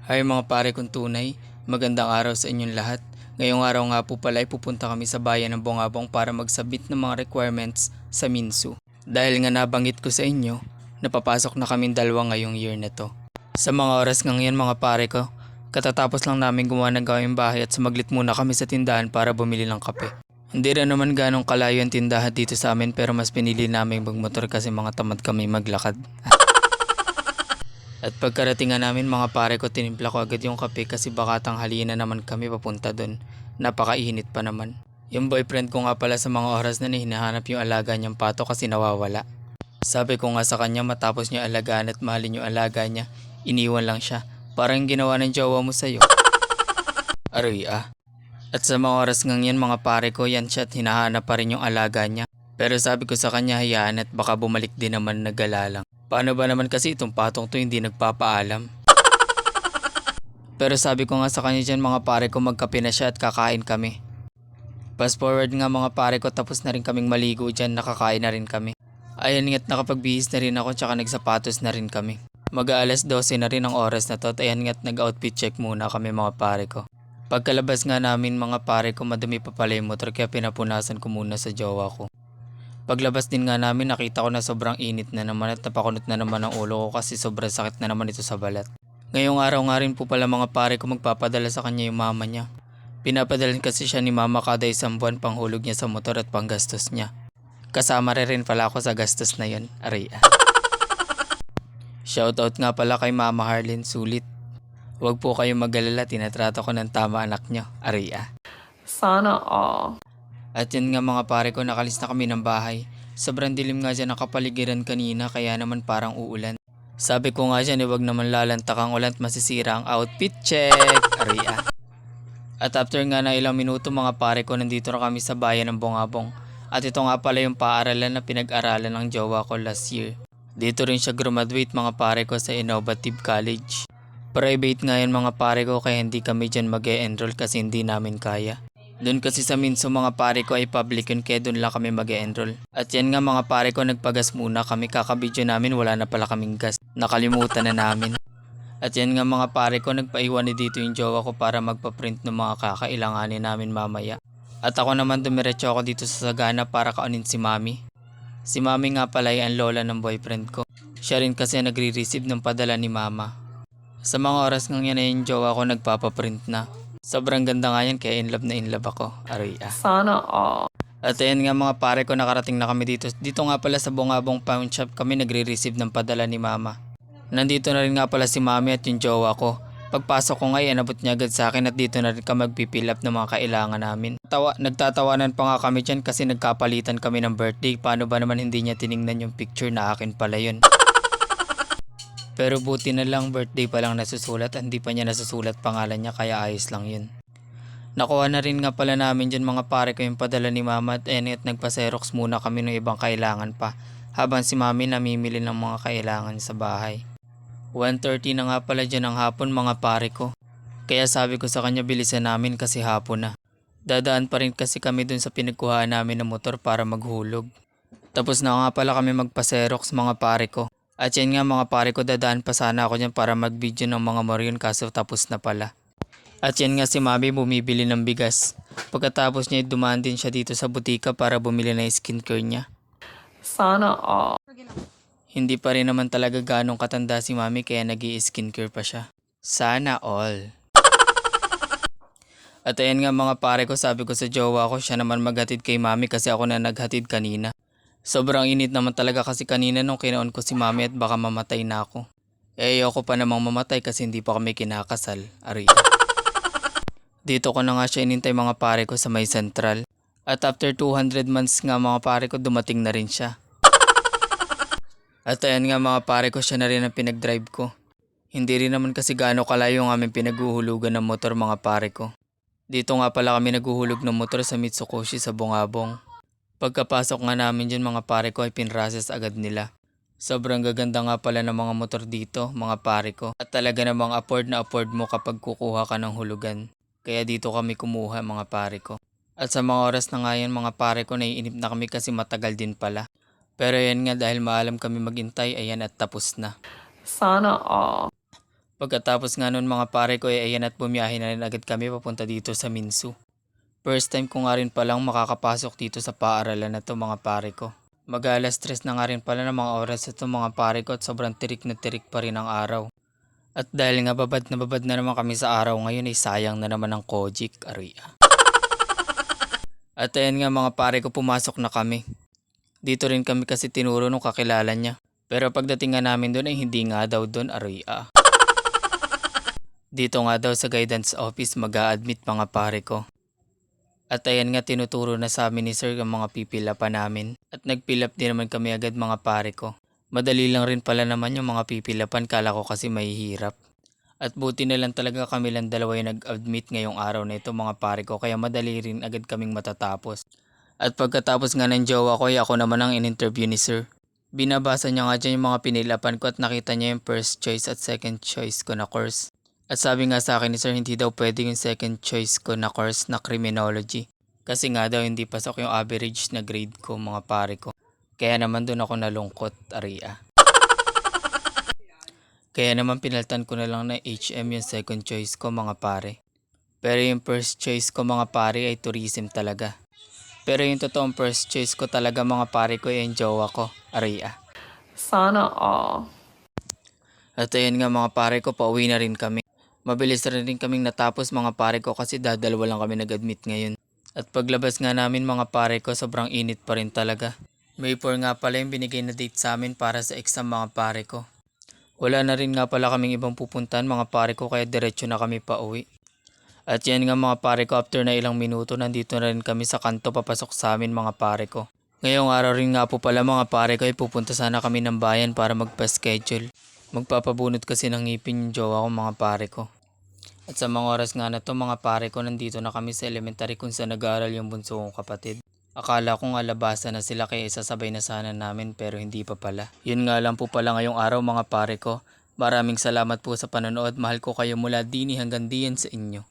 Hi mga pare kong tunay, magandang araw sa inyong lahat. Ngayong araw nga po pala ay pupunta kami sa bayan ng Bongabong para magsabit ng mga requirements sa Minsu. Dahil nga nabanggit ko sa inyo, napapasok na kaming dalawa ngayong year na to. Sa mga oras nga ngayon mga pare ko, katatapos lang namin gumawa ng gawing bahay at sumaglit muna kami sa tindahan para bumili ng kape. Hindi rin naman ganong kalayo ang tindahan dito sa amin pero mas pinili namin magmotor kasi mga tamad kami maglakad. At pagkarating nga namin mga pare ko, tinimpla ko agad yung kape kasi baka tanghalian na naman kami papunta dun. Napakainit pa naman. Yung boyfriend ko nga pala sa mga oras na hinahanap yung alaga niyang pato kasi nawawala. Sabi ko nga sa kanya matapos niya alagaan at mahalin yung alaga niya, iniwan lang siya. Parang ginawa ng jowa mo sa'yo. Aroy ah. At sa mga oras ngang yan mga pare ko, yan siya at hinahanap pa rin yung alaga niya. Pero sabi ko sa kanya hayaan at baka bumalik din naman nagala lang. Paano ba naman kasi itong patong to hindi nagpapaalam? Pero sabi ko nga sa kanya dyan mga pare ko magkape na siya at kakain kami. Fast forward nga mga pare ko tapos na rin kaming maligo dyan, nakakain na rin kami. Ayan nga't nakapagbihis na rin ako tsaka nagsapatos na rin kami. Mag-aalas 12 na rin ang oras na to at ayan nga't nag-outfit check muna kami mga pare ko. Pagkalabas nga namin mga pare ko madumi pa pala yung motor kaya pinapunasan ko muna sa jowa ko. Paglabas din nga namin nakita ko na sobrang init na naman at napakunot na naman ang ulo ko kasi sobrang sakit na naman ito sa balat. Ngayong araw nga rin po pala mga pare ko magpapadala sa kanya yung mama niya. Pinapadalan kasi siya ni mama kada isang buwan panghulog niya sa motor at panggastos niya. Kasama rin pala ako sa gastos na yon. Aray ah. Shoutout nga pala kay Mama Harlin, sulit. Huwag po kayong mag-alala, tinatrato ko ng tama anak niyo. Aray ah. Sana all. At yan nga mga pare ko, nakalis na kami ng bahay. Sobrang dilim nga dyan ang kapaligiran kanina kaya naman parang uulan. Sabi ko nga dyan, huwag naman lalantak ang ulan at masisira ang outfit check. Aria. At after nga na ilang minuto mga pare ko, nandito na kami sa bayan ng Bongabong. At ito nga pala yung paaralan na pinag-aralan ng jowa ko last year. Dito rin siya graduate mga pare ko sa Innovative College. Private nga yan mga pare ko kaya hindi kami dyan mag-e-enroll kasi hindi namin kaya. Doon kasi sa Minso mga pare ko ay public yun kaya doon lang kami mag-e-enroll. At yan nga mga pare ko nagpagas muna kami kakabidyo namin wala na pala kaming gas. Nakalimutan na namin. At yan nga mga pare ko nagpaiwan ni dito yung jowa ko para magpa-print ng mga kakailanganin namin mamaya. At ako naman dumiretso ako dito sa Sagana para kaunin si mami. Si mami nga pala ay ang lola ng boyfriend ko. Siya rin kasi nagre-receive ng padala ni mama. Sa mga oras ng yan ay yung jowa ko nagpapaprint na. Sobrang ganda nga yan kaya in love ako. Aray ah. Sana all. At ayan nga mga pare ko nakarating na kami dito. Dito nga pala sa Bongabong Pawn Shop kami nagre-receive ng padala ni mama. Nandito na rin nga pala si mami at yung jowa ko. Pagpasok ko ngayon nabot niya agad sa akin at dito na rin kami magpipill up ng mga kailangan namin. Nagtatawanan pa nga kami dyan kasi nagkapalitan kami ng birthday. Paano ba naman hindi niya tiningnan yung picture na akin pala yun. Pero buti na lang birthday pa lang nasusulat at hindi pa niya nasusulat pangalan niya kaya ayos lang yun. Nakuha na rin nga pala namin dyan mga pare ko yung padala ni mama at nagpa-xerox muna kami ng ibang kailangan pa habang si mami namimili ng mga kailangan sa bahay. 1:30 na nga pala dyan ng hapon mga pare ko. Kaya sabi ko sa kanya bilisan namin kasi hapon na. Dadaan pa rin kasi kami dun sa pinagkuhaan namin ng motor para maghulog. Tapos na nga pala kami magpa-xerox mga pare ko. At yan nga mga pare ko dadaan pa sana ako dyan para mag-video ng mga moryon kaso tapos na pala. At yan nga si mami bumibili ng bigas. Pagkatapos niya dumaan din siya dito sa butika para bumili ng skincare niya. Sana all. Hindi pa rin naman talaga ganong katanda si mami kaya nag-i-skincare pa siya. Sana all. At ayan nga mga pare ko sabi ko sa jowa ko siya naman maghatid kay mami kasi ako na naghatid kanina. Sobrang init naman talaga kasi kanina nung kinaon ko si mami at baka mamatay na ako. Ayoko pa namang mamatay kasi hindi pa kami kinakasal. Ari. Dito ko na nga siya inintay mga pare ko sa may sentral. At after 200 months nga mga pare ko dumating na rin siya. At ayan nga mga pare ko siya na rin ang pinag-drive ko. Hindi rin naman kasi gaano kalayo ang aming pinaghuhulugan ng motor mga pare ko. Dito nga pala kami naghuhulog ng motor sa Mitsukoshi sa Bongabong. Pagkapasok nga namin dyan mga pare ko ay pinrases agad nila. Sobrang gaganda nga pala ng mga motor dito mga pare ko. At talaga namang afford na afford mo kapag kukuha ka ng hulugan. Kaya dito kami kumuha mga pare ko. At sa mga oras na ngayon mga pare ko naiinip na kami kasi matagal din pala. Pero yan nga dahil maalam kami maghintay ayan at tapos na. Sana all. Pagkatapos nga nun mga pare ko ayan at bumiyahe na rin agad kami papunta dito sa Minsu. First time ko nga rin palang makakapasok dito sa paaralan na to mga pare ko. Mag-alas 3 na nga rin pala ng mga oras ito mga pare ko at sobrang tirik na tirik pa rin ang araw. At dahil nga babad na naman kami sa araw ngayon ay sayang na naman ang Kojik, Aria. At ayan nga mga pare ko pumasok na kami. Dito rin kami kasi tinuro nung kakilala niya. Pero pagdating nga namin doon ay hindi nga daw doon, Aria. Dito nga daw sa guidance office mag-a-admit mga pare ko. At ayan nga tinuturo na sa amin ni sir ang mga pipila pa namin. At nagpilap din naman kami agad mga pare ko. Madali lang rin pala naman yung mga pipilapan, kala ko kasi mahihirap. At buti na lang talaga kami lang dalawa yung nag-admit ngayong araw na ito mga pare ko kaya madali rin agad kaming matatapos. At pagkatapos nga ng jowa ko ay ako naman ang in-interview ni sir. Binabasa niya nga dyan yung mga pinilapan ko at nakita niya yung first choice at second choice ko na course. At sabi nga sa akin ni sir hindi daw pwede yung second choice ko na course na criminology. Kasi nga daw hindi pasok yung average na grade ko mga pare ko. Kaya naman doon ako nalungkot, Aria. Kaya naman pinaltan ko na lang na HM yung second choice ko mga pare. Pero yung first choice ko mga pare ay tourism talaga. Pero yung totoong first choice ko talaga mga pare ko ay yung jowa ko, Aria. Sana all. At ayun nga mga pare ko, pauwi na rin kami. Mabilis na rin kaming natapos mga pare ko kasi dadalawa lang kami nag-admit ngayon. At paglabas nga namin mga pare ko, sobrang init pa rin talaga. May 4 nga pala yung binigay na date sa amin para sa exam mga pare ko. Wala na rin nga pala kaming ibang pupuntahan mga pare ko kaya diretso na kami pa uwi. At yan nga mga pare ko, after na ilang minuto nandito na rin kami sa kanto papasok sa amin mga pare ko. Ngayong araw rin nga po pala mga pare ko ay pupunta sana kami ng bayan para magpa-schedule. Magpapabunot kasi ng ngipin yung jowa ko mga pare ko. At sa mga oras nga na to mga pare ko nandito na kami sa elementary kung saan nag-aaral yung bunso kong kapatid. Akala ko nga labasan na sila kaya isasabay na sana namin pero hindi pa pala. Yun nga lang po pala ngayong araw mga pare ko. Maraming salamat po sa panonood. Mahal ko kayo mula dini hanggang diyan sa inyo.